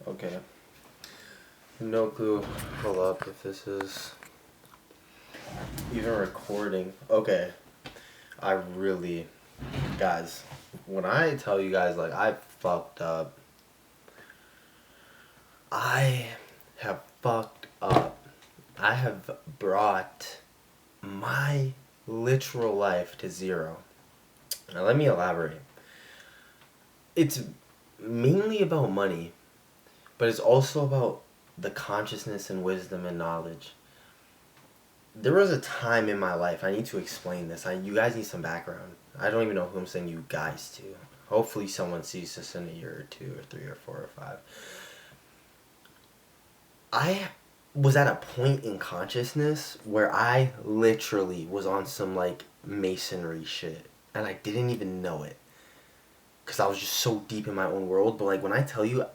Okay. No clue. Hold up if this is even recording. Okay. I really, guys, when I tell you guys, like, I fucked up. I have fucked up. I have brought my literal life to zero. Now, let me elaborate. It's mainly about money, but it's also about the consciousness and wisdom and knowledge. There was a time in my life, I need to explain this. You guys need some background. I don't even know who I'm saying you guys to. Hopefully someone sees this in a year or 2 or 3 or 4 or 5. I was at a point in consciousness where I literally was on some like masonry shit. And I didn't even know it. Because I was just so deep in my own world. But like when I tell you,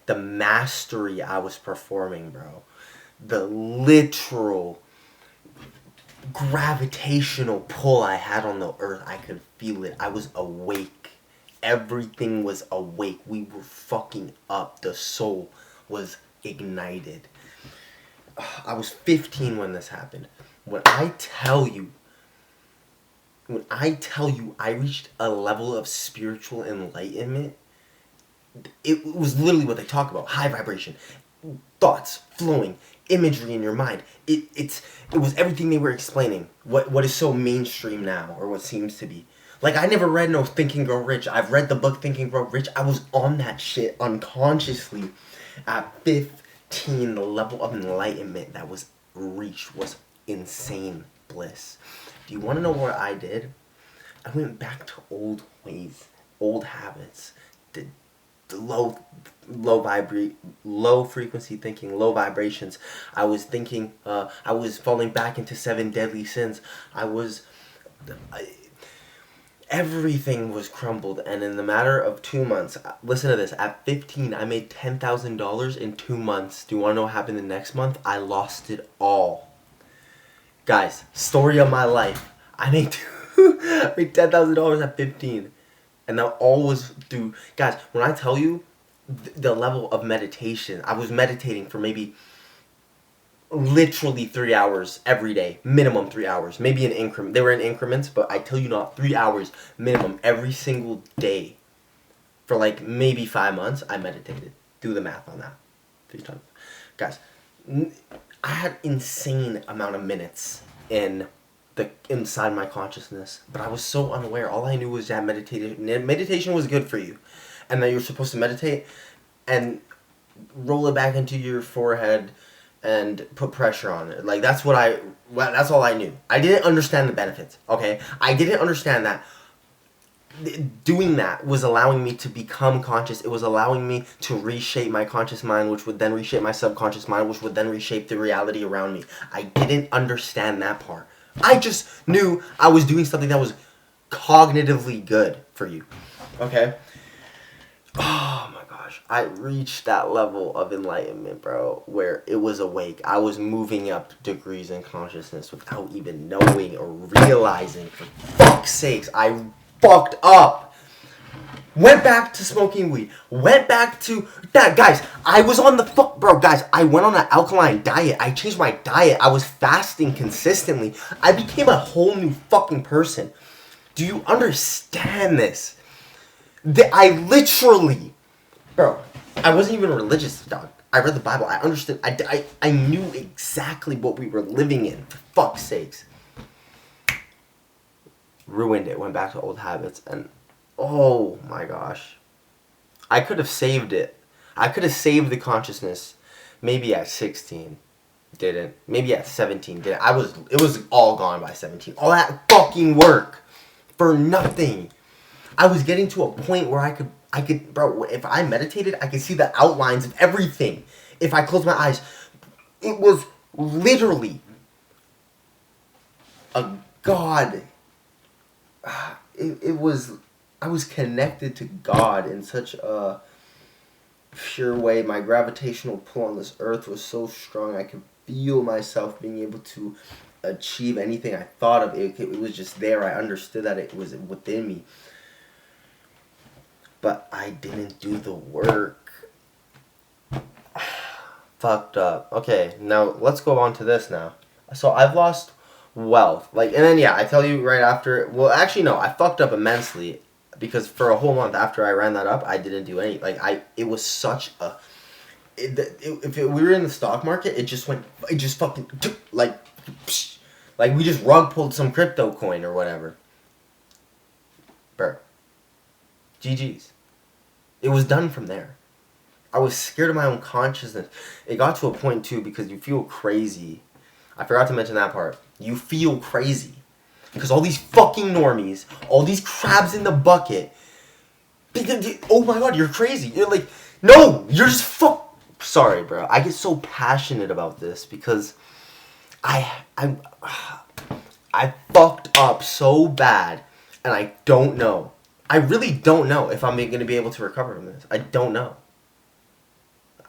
the mastery I was performing, bro. The literal gravitational pull I had on the earth, I could feel it. I was awake. Everything was awake. We were fucking up. The soul was ignited. I was 15 when this happened. When I tell you I reached a level of spiritual enlightenment, it was literally what they talk about. High vibration. Thoughts flowing, imagery in your mind. It was everything they were explaining. What is so mainstream now, or what seems to be. Like, I never read no Think and Grow Rich. I've read the book Think and Grow Rich. I was on that shit unconsciously. At 15, the level of enlightenment that was reached was insane bliss. Do you want to know what I did? I went back to old ways, old habits, the low frequency thinking, low vibrations. I was thinking, I was falling back into 7 deadly sins. Everything was crumbled, and in the matter of 2 months, listen to this, at 15, I made $10,000 in 2 months. Do you want to know what happened the next month? I lost it all. Guys, story of my life. I made $10,000 at 15. And that all was through, guys, when I tell you the level of meditation, I was meditating for maybe literally 3 hours every day, minimum 3 hours, maybe in increment. They were in increments, but I tell you not, 3 hours minimum every single day for like maybe 5 months. I meditated. Do the math on that. 3 times, guys. I had insane amount of minutes inside my consciousness, but I was so unaware. All I knew was that meditation was good for you, and that you're supposed to meditate and roll it back into your forehead and put pressure on it. Like, that's all I knew. I didn't understand the benefits. Okay, I didn't understand that doing that was allowing me to become conscious. It was allowing me to reshape my conscious mind, which would then reshape my subconscious mind, which would then reshape the reality around me. I didn't understand that part. I just knew I was doing something that was cognitively good for you. Okay? Oh my gosh. I reached that level of enlightenment, bro, where it was awake. I was moving up degrees in consciousness without even knowing or realizing. For fuck's sakes, I fucked up. Went back to smoking weed. Went back to that, guys. I was on the guys. I went on an alkaline diet. I changed my diet. I was fasting consistently. I became a whole new fucking person. Do you understand this? I literally, bro. I wasn't even religious, dog. I read the Bible. I understood. I knew exactly what we were living in. For fuck's sakes. Ruined it. Went back to old habits and. Oh my gosh. I could have saved it. I could have saved the consciousness maybe at 16. Didn't. Maybe at 17. Didn't. It was all gone by 17. All that fucking work for nothing. I was getting to a point where I could, bro, if I meditated, I could see the outlines of everything. If I closed my eyes, it was literally a god. I was connected to God in such a pure way. My gravitational pull on this earth was so strong. I could feel myself being able to achieve anything I thought of. It was just there. I understood that it was within me. But I didn't do the work. fucked up. Okay, now let's go on to this now. So I've lost wealth. Like, and then yeah, I tell you right after. Well, actually no, I fucked up immensely because for a whole month after I ran that up, I didn't do any. Like it was such a. We were in the stock market, it just went. It just fucking like, like we just rug pulled some crypto coin or whatever. Bro, GG's. It was done from there. I was scared of my own consciousness. It got to a point too because you feel crazy. I forgot to mention that part. You feel crazy because all these fucking normies, all these crabs in the bucket. Because, oh my god, you're crazy. You're like, no, you're just fuck. Sorry, bro. I get so passionate about this because I fucked up so bad, and I don't know. I really don't know if I'm gonna be able to recover from this. I don't know.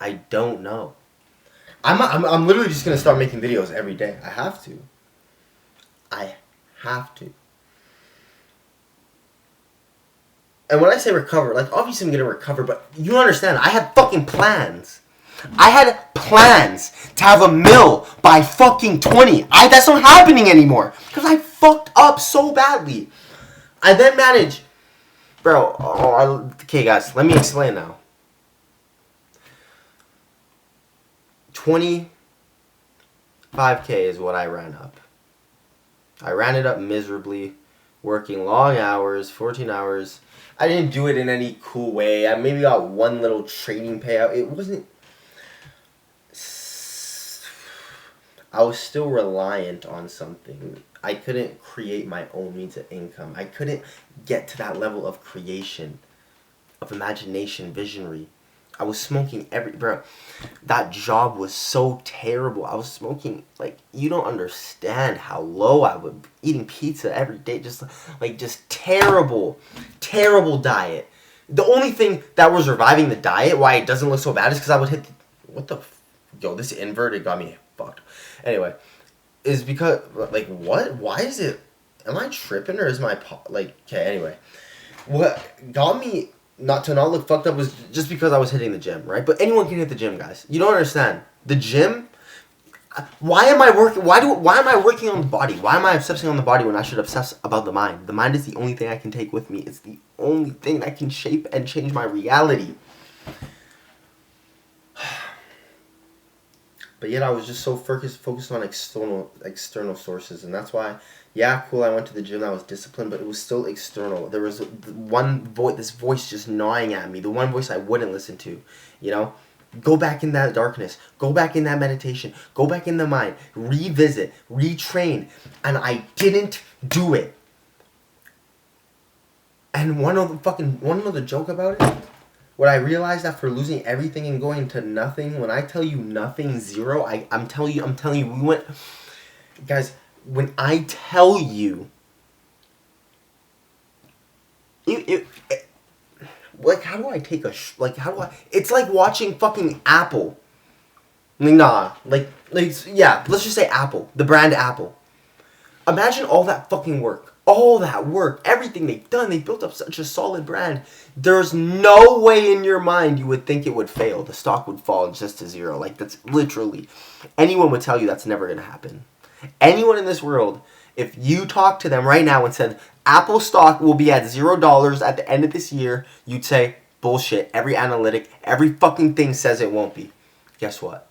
I don't know. I'm literally just gonna start making videos every day. I have to. I have to. And when I say recover, like obviously I'm gonna recover, but you understand, I had fucking plans. I had plans to have a mill by fucking 20. That's not happening anymore because I fucked up so badly. I then managed, bro. Okay, guys, let me explain now. 25K is what I ran up. I ran it up miserably, working long hours, 14 hours. I didn't do it in any cool way. I maybe got one little trading payout. It wasn't. I was still reliant on something. I couldn't create my own means of income. I couldn't get to that level of creation, of imagination, visionary. I was smoking bro, that job was so terrible. I was smoking, like, you don't understand how low I would be eating pizza every day. Just terrible, terrible diet. The only thing that was reviving the diet, why it doesn't look so bad, is because I would hit, yo, this inverted got me fucked. Anyway, is because, like, what? Why is it, am I tripping or is my, like, okay, anyway. What got me not look fucked up was just because I was hitting the gym, right? But anyone can hit the gym, guys. You don't understand. The gym, why am I working on the body? Why am I obsessing on the body when I should obsess about the mind? The mind is the only thing I can take with me. It's the only thing that can shape and change my reality. But yet I was just so focused on external sources, and that's why, yeah, cool, I went to the gym, I was disciplined, but it was still external. There was this voice just gnawing at me, the one voice I wouldn't listen to, you know? Go back in that darkness, go back in that meditation, go back in the mind, revisit, retrain, and I didn't do it. And one of the joke about it? What I realized after losing everything and going to nothing, when I tell you nothing, zero, I'm telling you, we went, guys, when I tell you, like, how do I take it's like watching fucking Apple. Nah, yeah, let's just say Apple, the brand Apple. Imagine all that fucking work. All that work, everything they've done, they built up such a solid brand. There's no way in your mind you would think it would fail. The stock would fall just to zero. Like, that's literally, anyone would tell you that's never going to happen. Anyone in this world, if you talk to them right now and said, Apple stock will be at $0 at the end of this year, you'd say, bullshit. Every analytic, every fucking thing says it won't be. Guess what?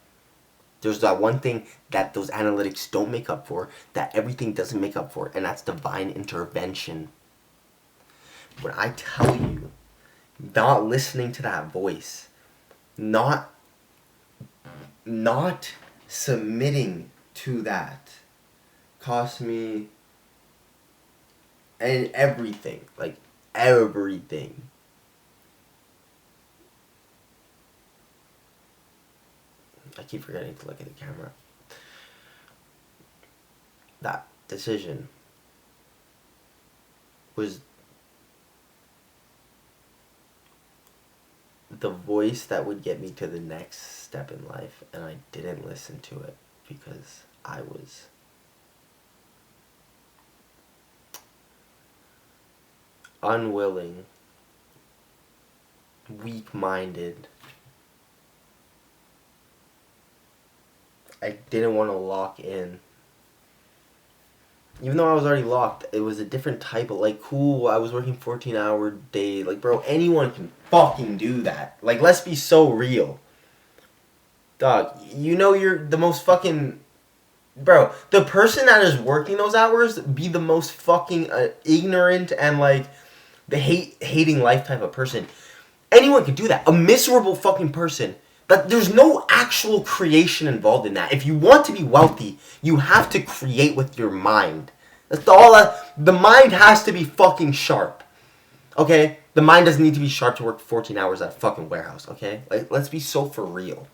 There's that one thing that those analytics don't make up for, that everything doesn't make up for, and that's divine intervention. When I tell you, not listening to that voice, not submitting to that, cost me and everything, like everything. I keep forgetting to look at the camera. That decision was the voice that would get me to the next step in life, and I didn't listen to it because I was unwilling, weak-minded, I didn't want to lock in. Even though I was already locked, it was a different type of, like, cool, I was working 14-hour day. Like, bro, anyone can fucking do that. Like, let's be so real. Dog, you know you're the most fucking... Bro, the person that is working those hours be the most fucking ignorant and, like, the hating life type of person. Anyone can do that. A miserable fucking person. But there's no actual creation involved in that. If you want to be wealthy, you have to create with your mind. That's all. The mind has to be fucking sharp. Okay? The mind doesn't need to be sharp to work 14 hours at a fucking warehouse. Okay? Like, let's be so for real.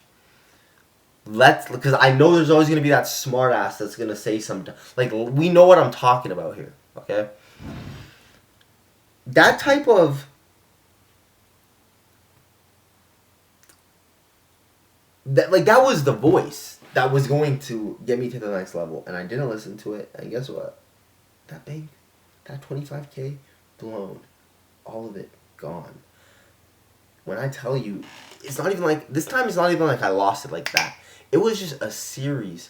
Because I know there's always going to be that smart ass that's going to say something. Like, we know what I'm talking about here. Okay? That type of... That was the voice that was going to get me to the next level, and I didn't listen to it. And guess what? That bank, that 25K, blown, all of it gone. When I tell you, it's not even like this time. It's not even like I lost it like that. It was just a series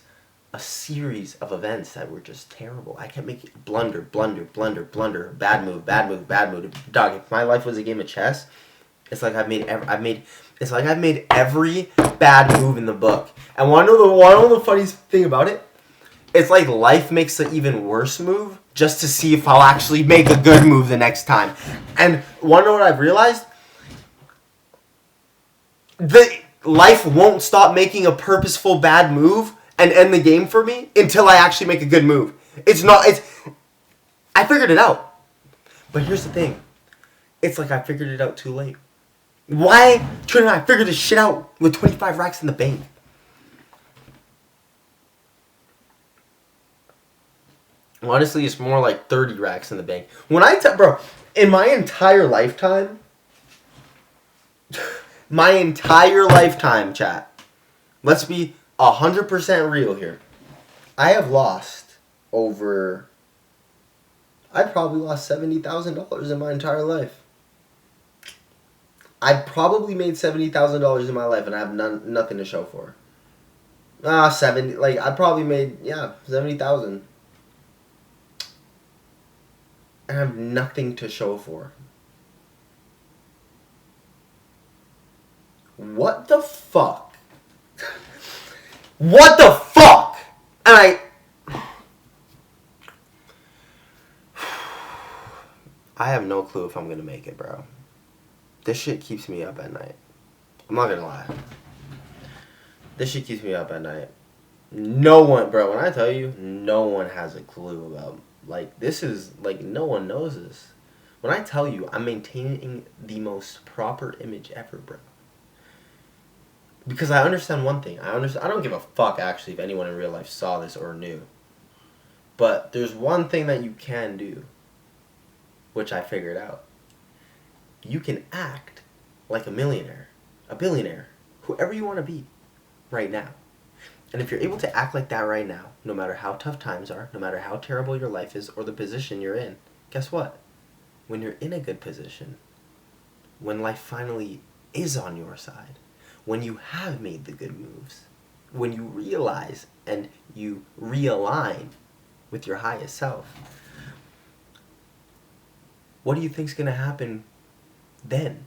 of events that were just terrible. I kept making blunder, bad move. Dog, if my life was a game of chess, it's like I've made every bad move in the book. And want to know the funniest thing about it? It's like life makes an even worse move just to see if I'll actually make a good move the next time. And want to know what I've realized? Life won't stop making a purposeful bad move and end the game for me until I actually make a good move. I figured it out. But here's the thing. It's like I figured it out too late. Why couldn't I figure this shit out with 25 racks in the bank? Honestly, it's more like 30 racks in the bank. Bro, in my entire lifetime, chat, let's be 100% real here. I have lost I've probably lost $70,000 in my entire life. I've probably made $70,000 in my life and I have nothing to show for. 70, like, I probably made, 70,000. And I have nothing to show for. What the fuck? What the fuck? And I have no clue if I'm gonna make it, bro. This shit keeps me up at night. I'm not gonna lie. This shit keeps me up at night. No one, bro, when I tell you, no one has a clue about, like, this is, like, no one knows this. When I tell you, I'm maintaining the most proper image ever, bro. Because I understand one thing. I don't give a fuck, actually, if anyone in real life saw this or knew. But there's one thing that you can do, which I figured out. You can act like a millionaire, a billionaire, whoever you want to be right now. And if you're able to act like that right now, no matter how tough times are, no matter how terrible your life is or the position you're in, guess what? When you're in a good position, when life finally is on your side, when you have made the good moves, when you realize and you realign with your highest self, what do you think's going to happen then?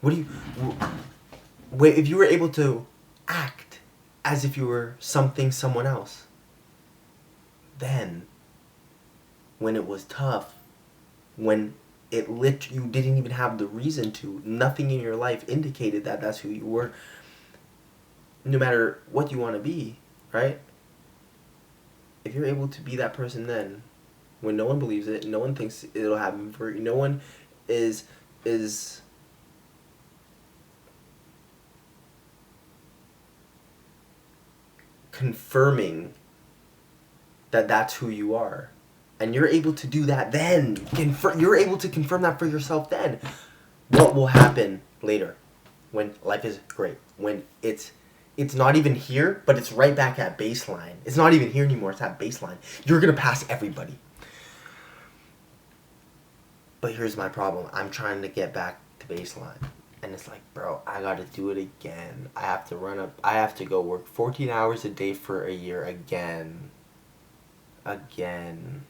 If you were able to act as if you were someone else, then when it was tough, when you didn't even have the reason to, nothing in your life indicated that that's who you were, no matter what you want to be, right? If you're able to be that person then, when no one believes it, no one thinks it'll happen for you, no one is confirming that that's who you are, and you're able to do that then, you're able to confirm that for yourself then, what will happen later when life is great, when it's not even here, but it's right back at baseline. It's not even here anymore, it's at baseline. You're gonna pass everybody. But here's my problem. I'm trying to get back to baseline. And it's like, bro, I gotta do it again. I have to run up. I have to go work 14 hours a day for a year again. Again.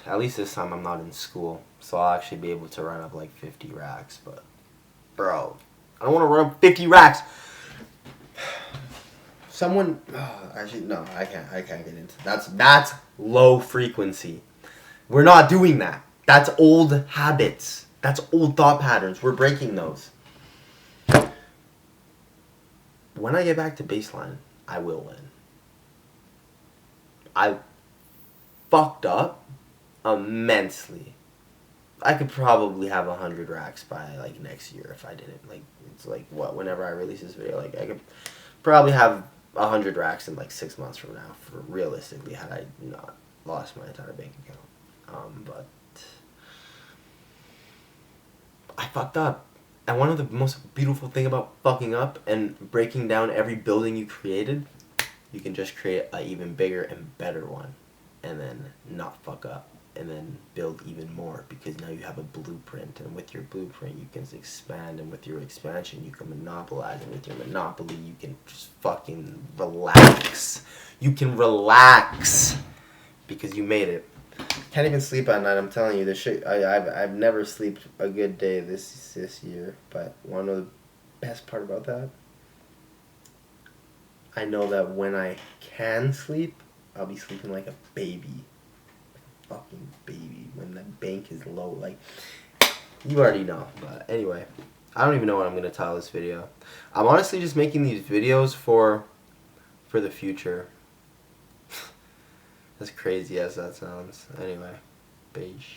At least this time I'm not in school, so I'll actually be able to run up like 50 racks. But, bro, I don't want to run up 50 racks. Someone, actually, no, I can't get into that's low frequency. We're not doing that. That's old habits. That's old thought patterns. We're breaking those. When I get back to baseline, I will win. I fucked up immensely. I could probably have 100 racks by like next year if I didn't. Like, it's like what, whenever I release this video, like I could probably have 100 racks in like 6 months from now, for realistically, had I not lost my entire bank account. But I fucked up. And one of the most beautiful thing about fucking up and breaking down every building you created, you can just create an even bigger and better one, and then not fuck up, and then build even more, because now you have a blueprint, and with your blueprint you can expand, and with your expansion you can monopolize, and with your monopoly you can just fucking relax. You can relax because you made it. Can't even sleep at night. I'm telling you, this shit. I've never slept a good day this year. But one of the best part about that, I know that when I can sleep, I'll be sleeping like a baby, fucking baby. When the bank is low, like you already know. But anyway, I don't even know what I'm gonna title this video. I'm honestly just making these videos for the future. As crazy as that sounds. Anyway, beige.